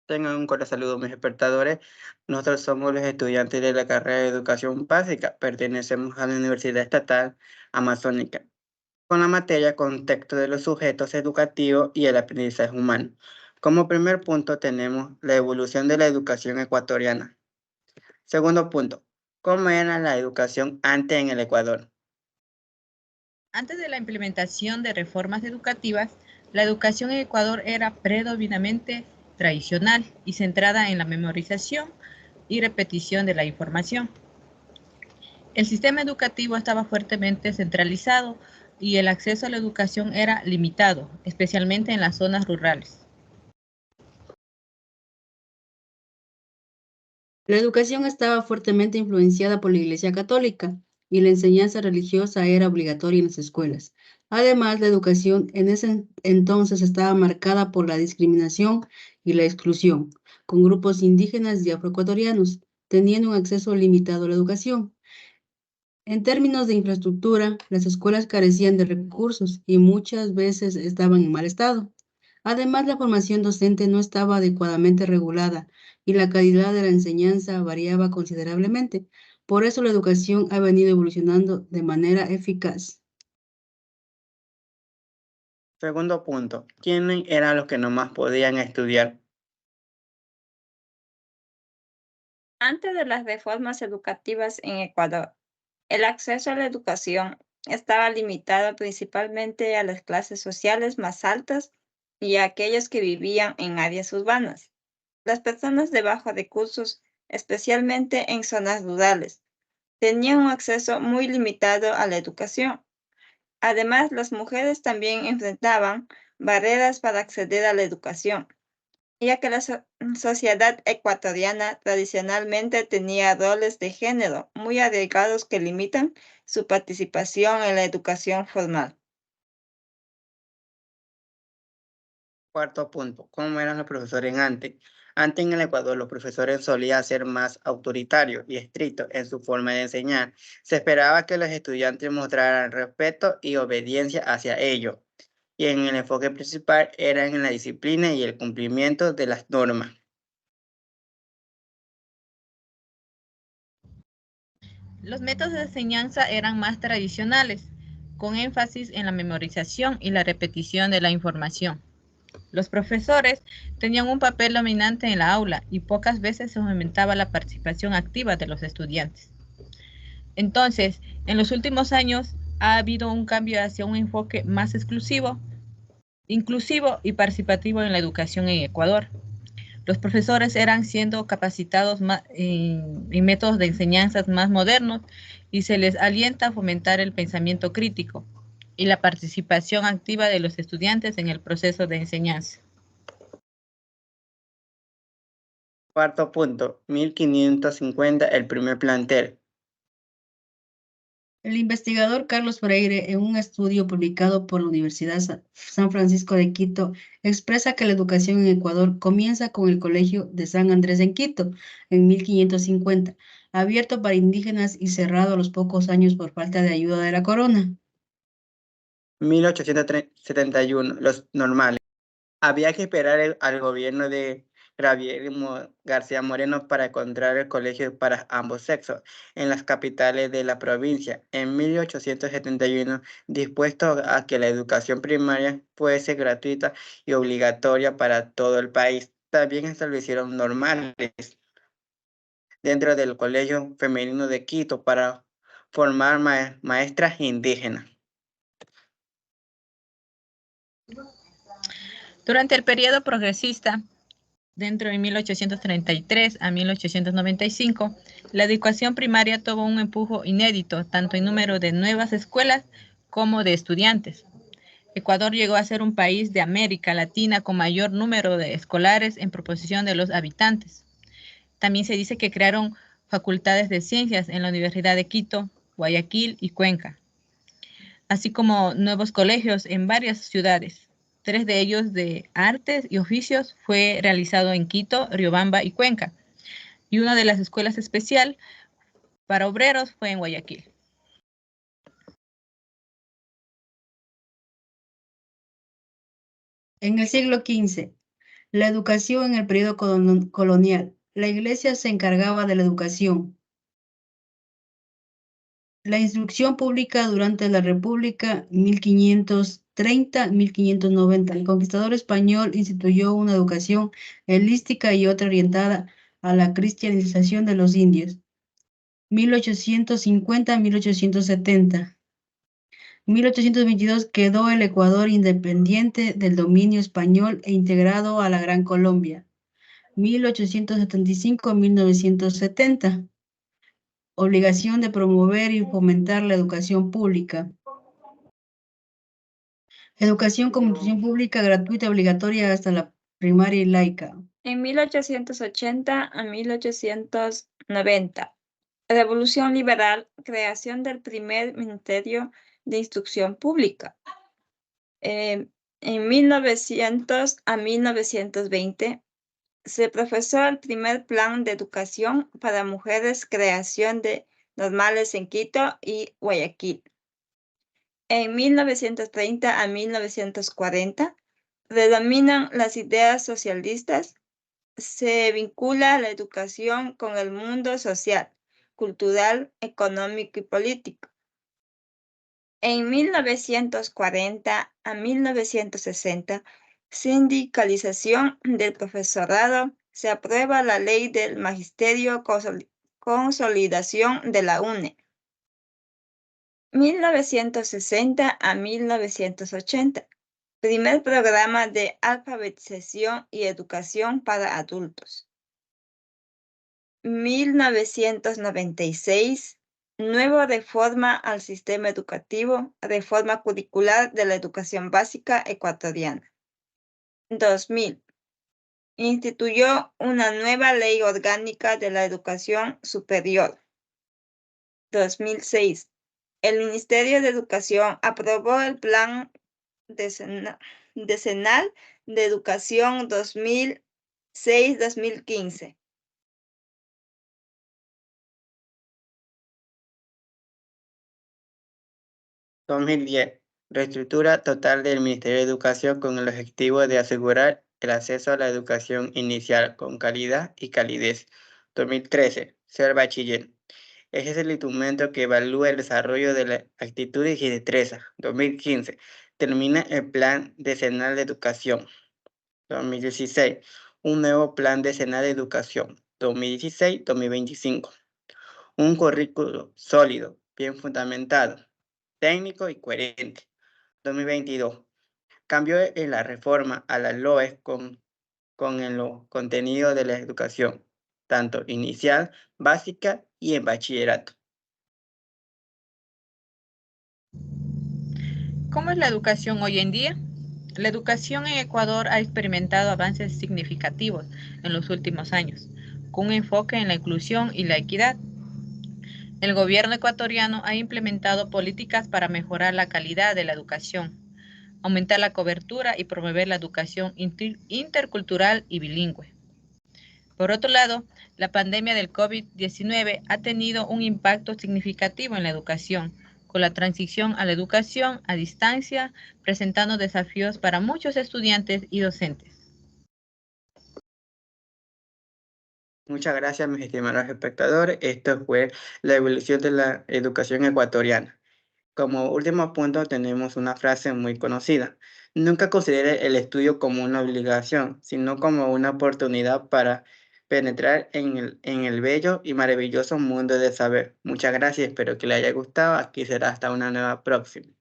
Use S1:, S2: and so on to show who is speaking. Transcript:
S1: Tengan un cordial saludo, mis espectadores. Nosotros somos los estudiantes de la carrera de Educación Básica. Pertenecemos a la Universidad Estatal Amazónica, con la materia Contexto de los sujetos educativos y el aprendizaje humano. Como primer punto tenemos la evolución de la educación ecuatoriana. Segundo punto, ¿cómo era la educación antes en el Ecuador?
S2: Antes de la implementación de reformas educativas, la educación en Ecuador era predominantemente tradicional y centrada en la memorización y repetición de la información. El sistema educativo estaba fuertemente centralizado y el acceso a la educación era limitado, especialmente en las zonas rurales.
S3: La educación estaba fuertemente influenciada por la Iglesia Católica y la enseñanza religiosa era obligatoria en las escuelas. Además, la educación en ese entonces estaba marcada por la discriminación y la exclusión, con grupos indígenas y afroecuatorianos teniendo un acceso limitado a la educación. En términos de infraestructura, las escuelas carecían de recursos y muchas veces estaban en mal estado. Además, la formación docente no estaba adecuadamente regulada y la calidad de la enseñanza variaba considerablemente. Por eso la educación ha venido evolucionando de manera eficaz.
S1: Segundo punto, ¿quiénes eran los que no más podían estudiar?
S4: Antes de las reformas educativas en Ecuador, el acceso a la educación estaba limitado principalmente a las clases sociales más altas y a aquellos que vivían en áreas urbanas. Las personas de bajos recursos, especialmente en zonas rurales, tenían un acceso muy limitado a la educación. Además, las mujeres también enfrentaban barreras para acceder a la educación, ya que la sociedad ecuatoriana tradicionalmente tenía roles de género muy arraigados que limitan su participación en la educación formal.
S1: Cuarto punto, ¿cómo eran los profesores antes? Antes en el Ecuador los profesores solían ser más autoritarios y estrictos en su forma de enseñar. Se esperaba que los estudiantes mostraran respeto y obediencia hacia ellos. Y en el enfoque principal era en la disciplina y el cumplimiento de las normas.
S2: Los métodos de enseñanza eran más tradicionales, con énfasis en la memorización y la repetición de la información. Los profesores tenían un papel dominante en la aula y pocas veces se fomentaba la participación activa de los estudiantes. Entonces, en los últimos años ha habido un cambio hacia un enfoque más exclusivo, inclusivo y participativo en la educación en Ecuador. Los profesores eran siendo capacitados en métodos de enseñanzas más modernos y se les alienta a fomentar el pensamiento crítico y la participación activa de los estudiantes en el proceso de enseñanza.
S1: Cuarto punto, 1550, el primer plantel.
S3: El investigador Carlos Freire, en un estudio publicado por la Universidad San Francisco de Quito, expresa que la educación en Ecuador comienza con el Colegio de San Andrés en Quito, en 1550, abierto para indígenas y cerrado a los pocos años por falta de ayuda de la corona.
S1: 1871, los normales. Había que esperar al gobierno de Javier García Moreno para encontrar el colegio para ambos sexos en las capitales de la provincia. En 1871, dispuesto a que la educación primaria fuese gratuita y obligatoria para todo el país. También establecieron normales dentro del Colegio Femenino de Quito para formar maestras indígenas.
S2: Durante el periodo progresista, dentro de 1833 a 1895, la educación primaria tuvo un empuje inédito, tanto en número de nuevas escuelas como de estudiantes. Ecuador llegó a ser un país de América Latina con mayor número de escolares en proporción de los habitantes. También se dice que crearon facultades de ciencias en la Universidad de Quito, Guayaquil y Cuenca, así como nuevos colegios en varias ciudades. 3 de ellos de artes y oficios fue realizado en Quito, Riobamba y Cuenca, y una de las escuelas especial para obreros fue en Guayaquil.
S3: En el siglo XV, La educación en el periodo colonial. La Iglesia se encargaba de la educación. La instrucción pública durante la República 1530-1590. El conquistador español instituyó una educación helística y otra orientada a la cristianización de los indios. 1850-1870. 1822 quedó el Ecuador independiente del dominio español e integrado a la Gran Colombia. 1875-1970. Obligación de promover y fomentar la educación pública. Educación como institución pública gratuita obligatoria hasta la primaria y laica.
S4: En 1880 a 1890. Revolución liberal, creación del primer Ministerio de Instrucción Pública. En 1900 a 1920 se profesó el primer plan de educación para mujeres, creación de normales en Quito y Guayaquil. En 1930 a 1940 predominan las ideas socialistas. Se vincula la educación con el mundo social, cultural, económico y político. En 1940 a 1960, sindicalización del profesorado, se aprueba la ley del magisterio, consolidación de la UNE. 1960 a 1980, primer programa de alfabetización y educación para adultos. 1996, nueva reforma al sistema educativo, reforma curricular de la educación básica ecuatoriana. 2000, instituyó una nueva ley orgánica de la educación superior. 2006, el Ministerio de Educación aprobó el Plan Decenal de Educación 2006-2015.
S1: Reestructura total del Ministerio de Educación con el objetivo de asegurar el acceso a la educación inicial con calidad y calidez. 2013. Ser bachiller. Es el instrumento que evalúa el desarrollo de las actitudes y destrezas. 2015. Termina el Plan Decenal de Educación. 2016. Un nuevo Plan Decenal de Educación. 2016-2025. Un currículo sólido, bien fundamentado, técnico y coherente. 2022. Cambio en la reforma a la LOE con el contenido de la educación, tanto inicial, básica y en bachillerato.
S2: ¿Cómo es la educación hoy en día? La educación en Ecuador ha experimentado avances significativos en los últimos años, con un enfoque en la inclusión y la equidad. El gobierno ecuatoriano ha implementado políticas para mejorar la calidad de la educación, aumentar la cobertura y promover la educación intercultural y bilingüe. Por otro lado, la pandemia del COVID-19 ha tenido un impacto significativo en la educación, con la transición a la educación a distancia, presentando desafíos para muchos estudiantes y docentes.
S1: Muchas gracias, mis estimados espectadores. Esto fue la evolución de la educación ecuatoriana. Como último punto tenemos una frase muy conocida. Nunca considere el estudio como una obligación, sino como una oportunidad para penetrar en el bello y maravilloso mundo del saber. Muchas gracias, espero que le haya gustado. Aquí será hasta una nueva próxima.